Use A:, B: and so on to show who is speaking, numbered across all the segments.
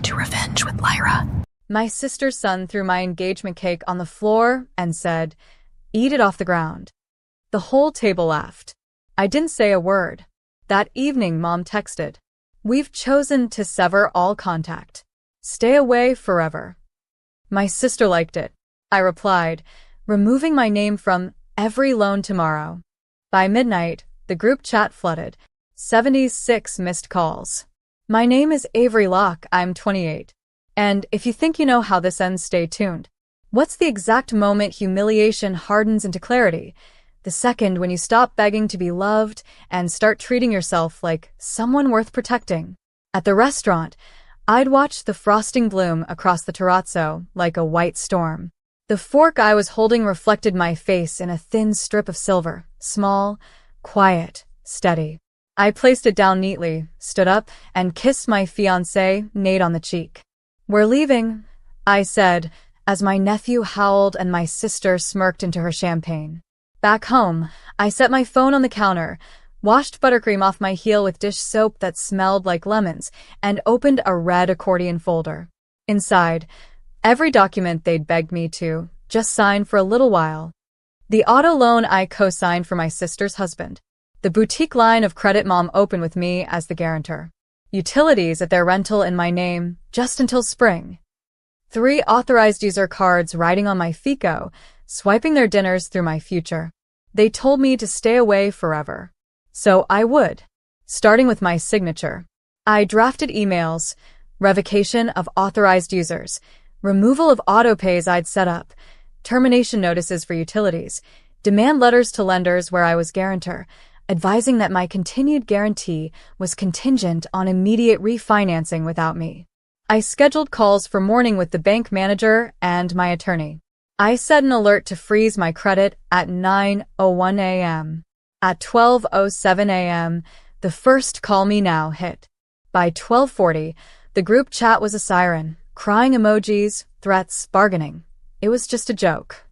A: to revenge with Lyra.
B: My sister's son threw my engagement cake on the floor and said, "Eat it off the ground." The whole table laughed. I didn't say a word. That evening, Mom texted, "We've chosen to sever all contact. Stay away forever." My sister liked it. I replied, removing my name from every loan tomorrow. By midnight, the group chat flooded. 76 missed calls. My name is Avery Locke, I'm 28. And if you think you know how this ends, stay tuned. What's the exact moment humiliation hardens into clarity? The second when you stop begging to be loved and start treating yourself like someone worth protecting. At the restaurant, I'd watched the frosting bloom across the terrazzo like a white storm. The fork I was holding reflected my face in a thin strip of silver, small, quiet, steady. I placed it down neatly, stood up, and kissed my fiancé, Nate, on the cheek. "We're leaving," I said, as my nephew howled and my sister smirked into her champagne. Back home, I set my phone on the counter, washed buttercream off my heel with dish soap that smelled like lemons, and opened a red accordion folder. Inside, every document they'd begged me to just sign for a little while. The auto loan I co-signed for my sister's husband. The boutique line of credit Mom opened with me as the guarantor. Utilities at their rental in my name just until spring. 3 authorized user cards riding on my FICO, swiping their dinners through my future. They told me to stay away forever. So I would, starting with my signature. I drafted emails, revocation of authorized users, removal of autopays I'd set up, termination notices for utilities, demand letters to lenders where I was guarantor, advising that my continued guarantee was contingent on immediate refinancing without me. I scheduled calls for morning with the bank manager and my attorney. I set an alert to freeze my credit at 9:01 a.m. At 12:07 a.m., the first "call me now" hit. By 12:40, the group chat was a siren, crying emojis, threats, bargaining. It was just a joke.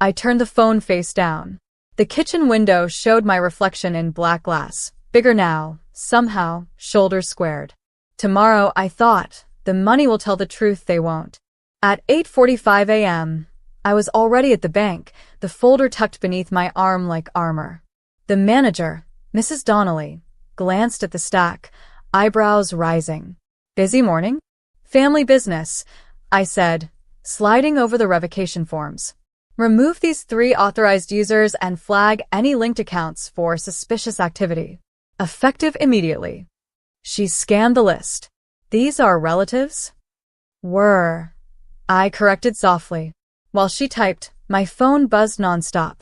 B: I turned the phone face down. The kitchen window showed my reflection in black glass, bigger now, somehow, shoulders squared. Tomorrow, I thought, the money will tell the truth, they won't. At 8:45 a.m., I was already at the bank, the folder tucked beneath my arm like armor. The manager, Mrs. Donnelly, glanced at the stack, eyebrows rising. "Busy morning?" "Family business," I said, sliding over the revocation forms. "Remove these 3 authorized users and flag any linked accounts for suspicious activity. Effective immediately." She scanned the list. "These are relatives?" "Were," I corrected softly. While she typed, my phone buzzed nonstop.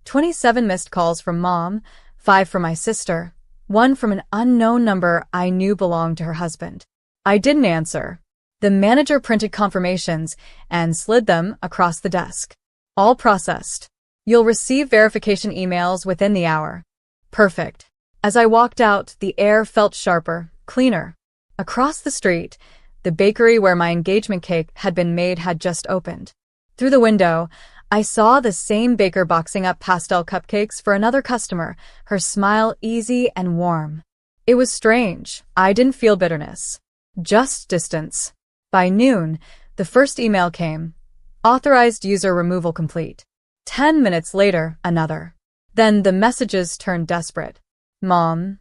B: 27 missed calls from Mom, 5 from my sister, 1 from an unknown number I knew belonged to her husband. I didn't answer. The manager printed confirmations and slid them across the desk. "All processed. You'll receive verification emails within the hour." Perfect. As I walked out, the air felt sharper, cleaner. Across the street, the bakery where my engagement cake had been made had just opened. Through the window, I saw the same baker boxing up pastel cupcakes for another customer, her smile easy and warm. It was strange. I didn't feel bitterness. Just distance. By noon, the first email came. Authorized user removal complete. 10 minutes later, another. Then the messages turned desperate. "Mom.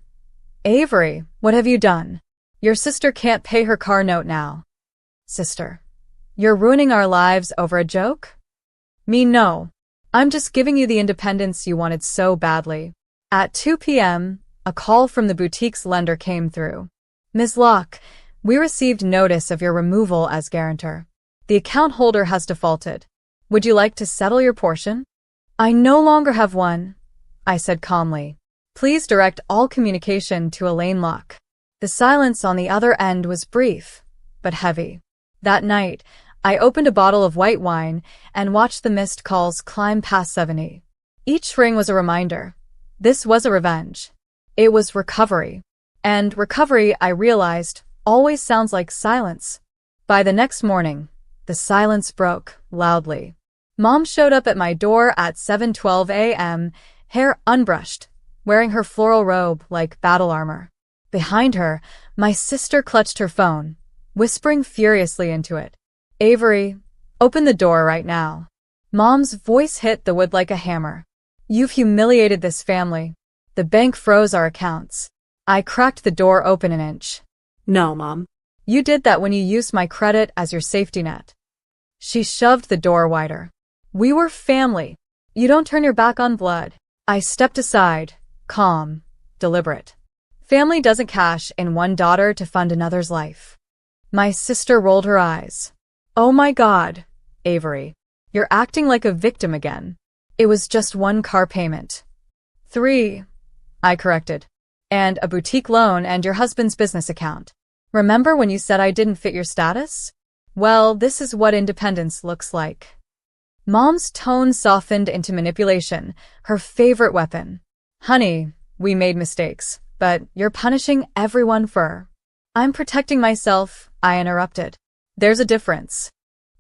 B: Avery, what have you done? Your sister can't pay her car note now." "Sister. You're ruining our lives over a joke?" "Me, no. I'm just giving you the independence you wanted so badly." At 2 p.m., a call from the boutique's lender came through. "Ms. Locke, we received notice of your removal as guarantor. The account holder has defaulted. Would you like to settle your portion?" "I no longer have one," I said calmly. "Please direct all communication to Elaine Locke." The silence on the other end was brief, but heavy. That night, I opened a bottle of white wine and watched the missed calls climb past 70. Each ring was a reminder. This was a revenge. It was recovery. And recovery, I realized, always sounds like silence. By the next morning, the silence broke loudly. Mom showed up at my door at 7:12 a.m., hair unbrushed, wearing her floral robe like battle armor. Behind her, my sister clutched her phone. whispering furiously into it. Avery, open the door right now. Mom's voice hit the wood like a hammer. You've humiliated this family. The bank froze our accounts. I cracked the door open an inch.
A: No, Mom.
B: You did that when you used my credit as your safety net. She shoved the door wider. We were family. You don't turn your back on blood. I stepped aside, calm, deliberate. Family doesn't cash in one daughter to fund another's life. My sister rolled her eyes. Oh my God, Avery. You're acting like a victim again. It was just one car payment. 3, I corrected. And a boutique loan and your husband's business account. Remember when you said I didn't fit your status? Well, this is what independence looks like. Mom's tone softened into manipulation, her favorite weapon. Honey, we made mistakes, but you're punishing everyone for. I'm protecting myself, I interrupted. There's a difference.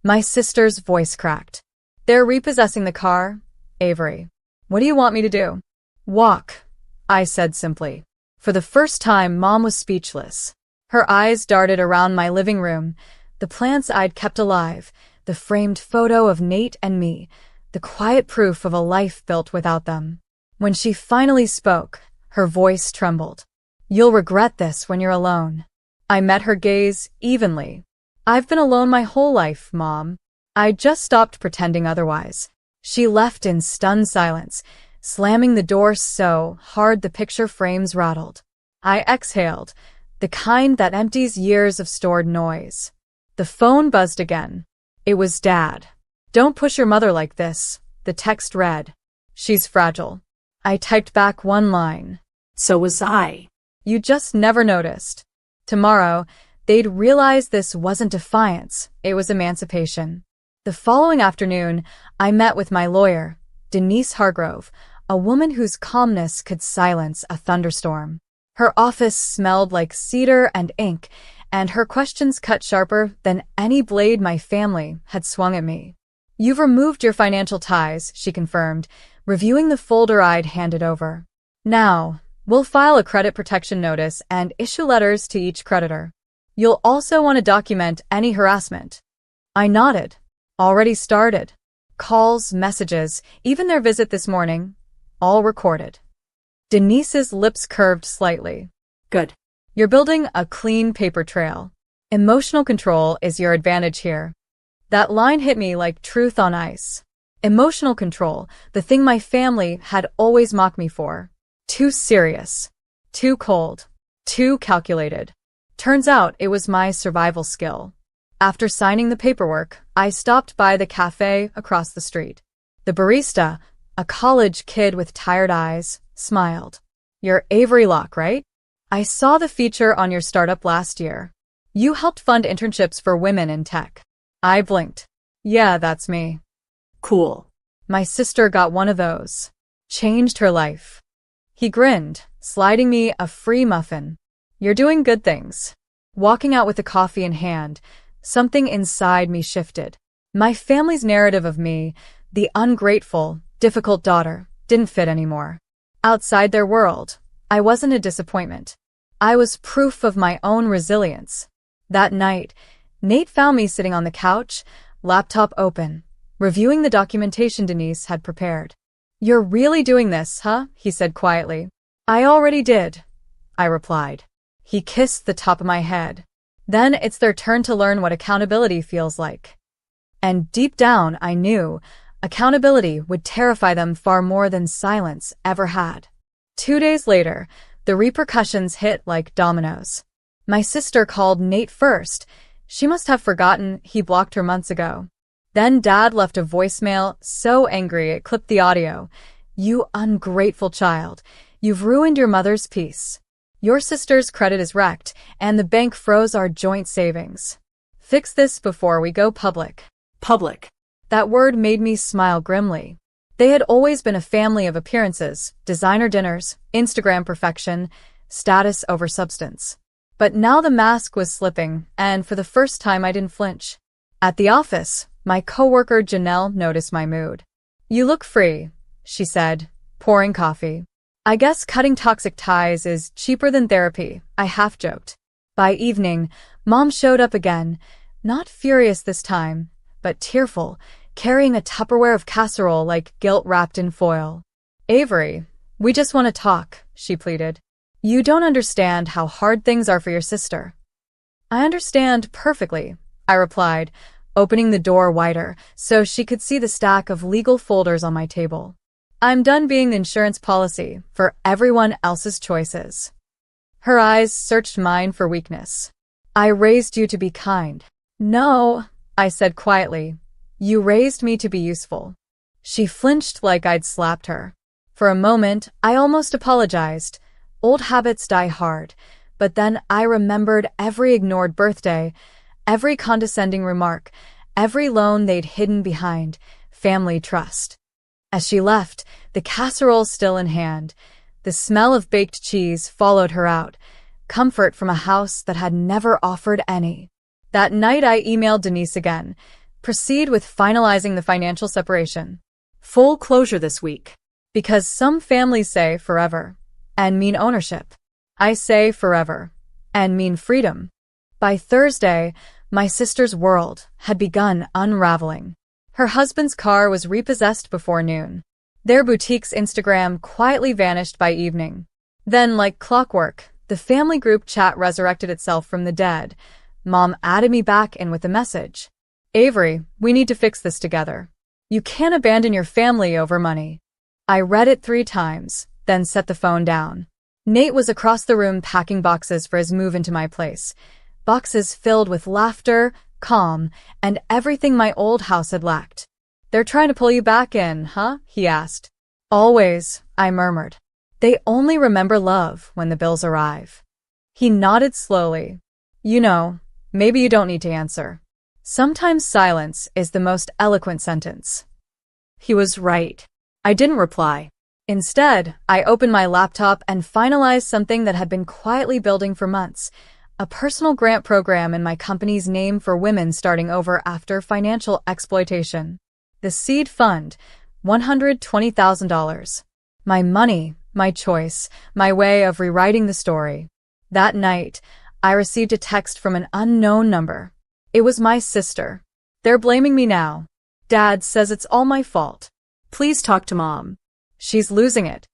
B: My sister's voice cracked. They're repossessing the car, Avery. What do you want me to do? Walk, I said simply. For the first time, Mom was speechless. Her eyes darted around my living room, the plants I'd kept alive, the framed photo of Nate and me, the quiet proof of a life built without them. When she finally spoke, her voice trembled. You'll regret this when you're alone. I met her gaze evenly. I've been alone my whole life, Mom. I just stopped pretending otherwise. She left in stunned silence, slamming the door so hard the picture frames rattled. I exhaled, the kind that empties years of stored noise. The phone buzzed again. It was Dad. Don't push your mother like this, the text read. She's fragile. I typed back one line.
A: So was I.
B: You just never noticed. Tomorrow, they'd realize this wasn't defiance, it was emancipation. The following afternoon, I met with my lawyer, Denise Hargrove, a woman whose calmness could silence a thunderstorm. Her office smelled like cedar and ink, and her questions cut sharper than any blade my family had swung at me. You've removed your financial ties, she confirmed, reviewing the folder I'd handed over. Now, we'll file a credit protection notice and issue letters to each creditor. You'll also want to document any harassment. I nodded. Already started. Calls, messages, even their visit this morning, all recorded. Denise's lips curved slightly.
A: Good.
B: You're building a clean paper trail. Emotional control is your advantage here. That line hit me like truth on ice. Emotional control, the thing my family had always mocked me for. Too serious. Too cold. Too calculated. Turns out it was my survival skill. After signing the paperwork, I stopped by the cafe across the street. The barista, a college kid with tired eyes, smiled. You're Avery Locke, right? I saw the feature on your startup last year. You helped fund internships for women in tech. I blinked. Yeah, that's me.
A: Cool.
B: My sister got one of those. Changed her life. He grinned, sliding me a free muffin. You're doing good things. Walking out with a coffee in hand, something inside me shifted. My family's narrative of me, the ungrateful, difficult daughter, didn't fit anymore. Outside their world, I wasn't a disappointment. I was proof of my own resilience. That night, Nate found me sitting on the couch, laptop open, reviewing the documentation Denise had prepared. You're really doing this, huh? He said quietly. I already did, I replied. He kissed the top of my head. Then it's their turn to learn what accountability feels like. And deep down, I knew accountability would terrify them far more than silence ever had. 2 days later, the repercussions hit like dominoes. My sister called Nate first. She must have forgotten he blocked her months ago. Then Dad left a voicemail so angry it clipped the audio. You ungrateful child. You've ruined your mother's peace. Your sister's credit is wrecked, and the bank froze our joint savings. Fix this before we go public.
A: Public.
B: That word made me smile grimly. They had always been a family of appearances, designer dinners, Instagram perfection, status over substance. But now the mask was slipping, and for the first time I didn't flinch. At the office, my coworker Janelle noticed my mood. You look free, she said, pouring coffee. I guess cutting toxic ties is cheaper than therapy, I half joked. By evening, Mom showed up again, not furious this time, but tearful, carrying a Tupperware of casserole like guilt wrapped in foil. "Avery, we just want to talk," she pleaded. "You don't understand how hard things are for your sister." "I understand perfectly," I replied, opening the door wider so she could see the stack of legal folders on my table. "I'm done being the insurance policy for everyone else's choices." Her eyes searched mine for weakness. "I raised you to be kind." "No," I said quietly. "You raised me to be useful." She flinched like I'd slapped her. For a moment, I almost apologized. Old habits die hard, but then I remembered every ignored birthday, every condescending remark, every loan they'd hidden behind family trust. As she left, the casserole still in hand, the smell of baked cheese followed her out, comfort from a house that had never offered any. That night I emailed Denise again. Proceed with finalizing the financial separation.
A: Full closure this week.
B: Because some families say forever and mean ownership. I say forever and mean freedom. By Thursday, my sister's world had begun unraveling. Her husband's car was repossessed before noon. Their boutique's Instagram quietly vanished by evening. Then, like clockwork, the family group chat resurrected itself from the dead. Mom added me back in with a message. "Avery, we need to fix this together. You can't abandon your family over money." I read it 3 times, then set the phone down. Nate was across the room packing boxes for his move into my place. Boxes filled with laughter, calm, and everything my old house had lacked. "They're trying to pull you back in, huh?" he asked. "Always," I murmured. "They only remember love when the bills arrive." He nodded slowly. "You know, maybe you don't need to answer. Sometimes silence is the most eloquent sentence."
A: He was right. I didn't reply.
B: Instead, I opened my laptop and finalized something that had been quietly building for months, a personal grant program in my company's name for women starting over after financial exploitation. The seed fund, $120,000. My money, my choice, my way of rewriting the story. That night, I received a text from an unknown number. It was my sister. "They're blaming me now. Dad says it's all my fault.
A: Please talk to Mom.
B: She's losing it."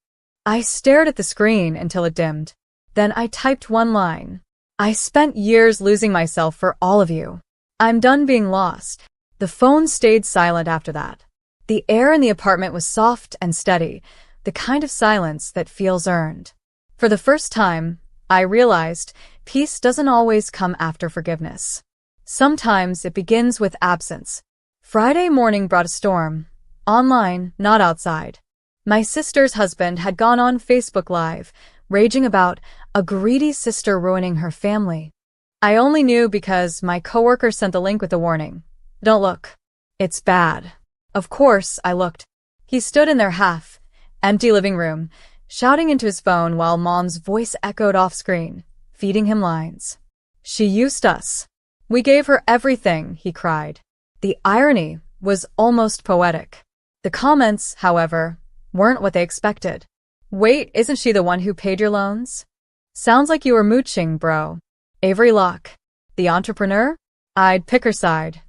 B: I stared at the screen until it dimmed. Then I typed one line. "I spent years losing myself for all of you. I'm done being lost." The phone stayed silent after that. The air in the apartment was soft and steady, the kind of silence that feels earned. For the first time, I realized peace doesn't always come after forgiveness. Sometimes it begins with absence. Friday morning brought a storm. Online, not outside. My sister's husband had gone on Facebook Live, raging about a greedy sister ruining her family. I only knew because my coworker sent the link with a warning. "Don't look. It's bad." Of course, I looked. He stood in their half-empty living room, shouting into his phone while Mom's voice echoed off-screen, feeding him lines. "She used us. We gave her everything," he cried. The irony was almost poetic. The comments, however, weren't what they expected. "Wait, isn't she the one who paid your loans? Sounds like you were mooching, bro. Avery Locke, the entrepreneur?" I'd pick her side.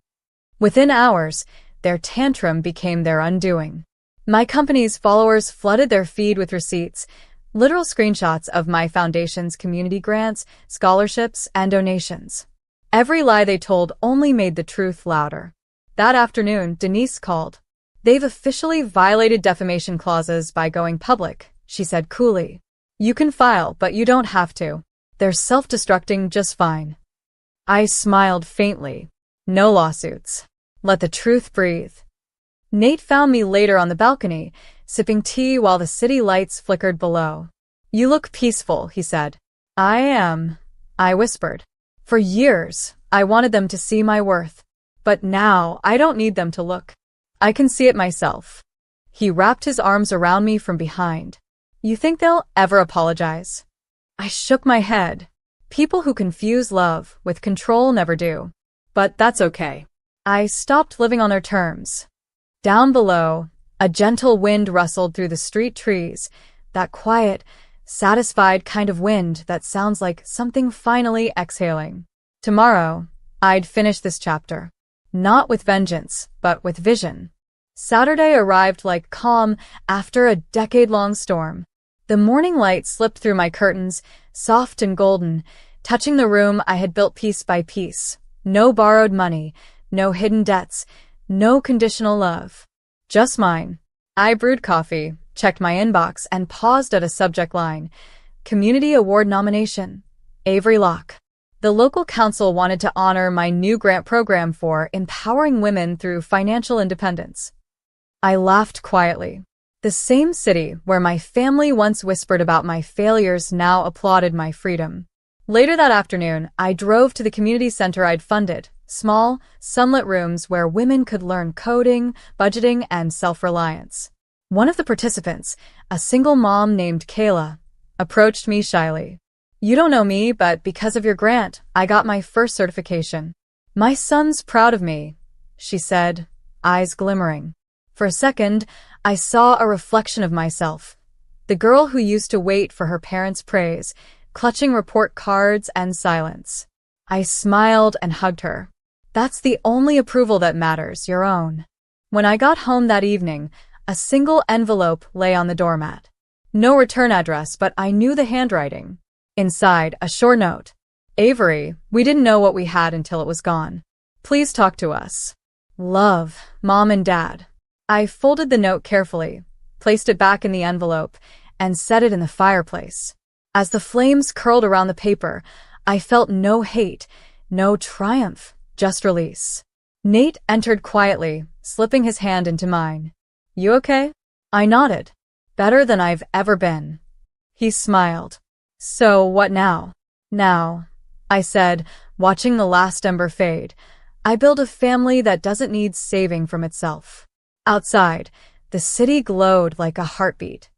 B: Within hours, their tantrum became their undoing. My company's followers flooded their feed with receipts, literal screenshots of my foundation's community grants, scholarships, and donations. Every lie they told only made the truth louder. That afternoon, Denise called. "They've officially violated defamation clauses by going public," she said coolly. "You can file, but you don't have to. They're self-destructing just fine." I smiled faintly. No lawsuits. Let the truth breathe. Nate found me later on the balcony, sipping tea while the city lights flickered below. "You look peaceful," he said. "I am," I whispered. For years, I wanted them to see my worth. But now, I don't need them to look. I can see it myself. He wrapped his arms around me from behind. "You think they'll ever apologize?" I shook my head. People who confuse love with control never do.
A: But that's okay.
B: I stopped living on their terms. Down below, a gentle wind rustled through the street trees, that quiet, satisfied kind of wind that sounds like something finally exhaling. Tomorrow, I'd finish this chapter. Not with vengeance, but with vision. Saturday arrived like calm after a decade-long storm. The morning light slipped through my curtains, soft and golden, touching the room I had built piece by piece. No borrowed money, no hidden debts, no conditional love. Just mine. I brewed coffee, checked my inbox, and paused at a subject line. Community Award nomination. Avery Locke. The local council wanted to honor my new grant program for empowering women through financial independence. I laughed quietly. The same city where my family once whispered about my failures now applauded my freedom. Later that afternoon, I drove to the community center I'd funded, small, sunlit rooms where women could learn coding, budgeting, and self-reliance. One of the participants, a single mom named Kayla, approached me shyly. "You don't know me, but because of your grant, I got my first certification. My son's proud of me," she said, eyes glimmering. For a second, I saw a reflection of myself, the girl who used to wait for her parents' praise, clutching report cards and silence. I smiled and hugged her. That's the only approval that matters, your own. When I got home that evening, a single envelope lay on the doormat. No return address, but I knew the handwriting. Inside, a short note. "Avery, we didn't know what we had until it was gone. Please talk to us. Love, Mom and Dad." I folded the note carefully, placed it back in the envelope, and set it in the fireplace. As the flames curled around the paper, I felt no hate, no triumph, just release. Nate entered quietly, slipping his hand into mine. "You okay?" I nodded. "Better than I've ever been." He smiled. "So what now?" "Now," I said, watching the last ember fade, "I build a family that doesn't need saving from itself." Outside, the city glowed like a heartbeat.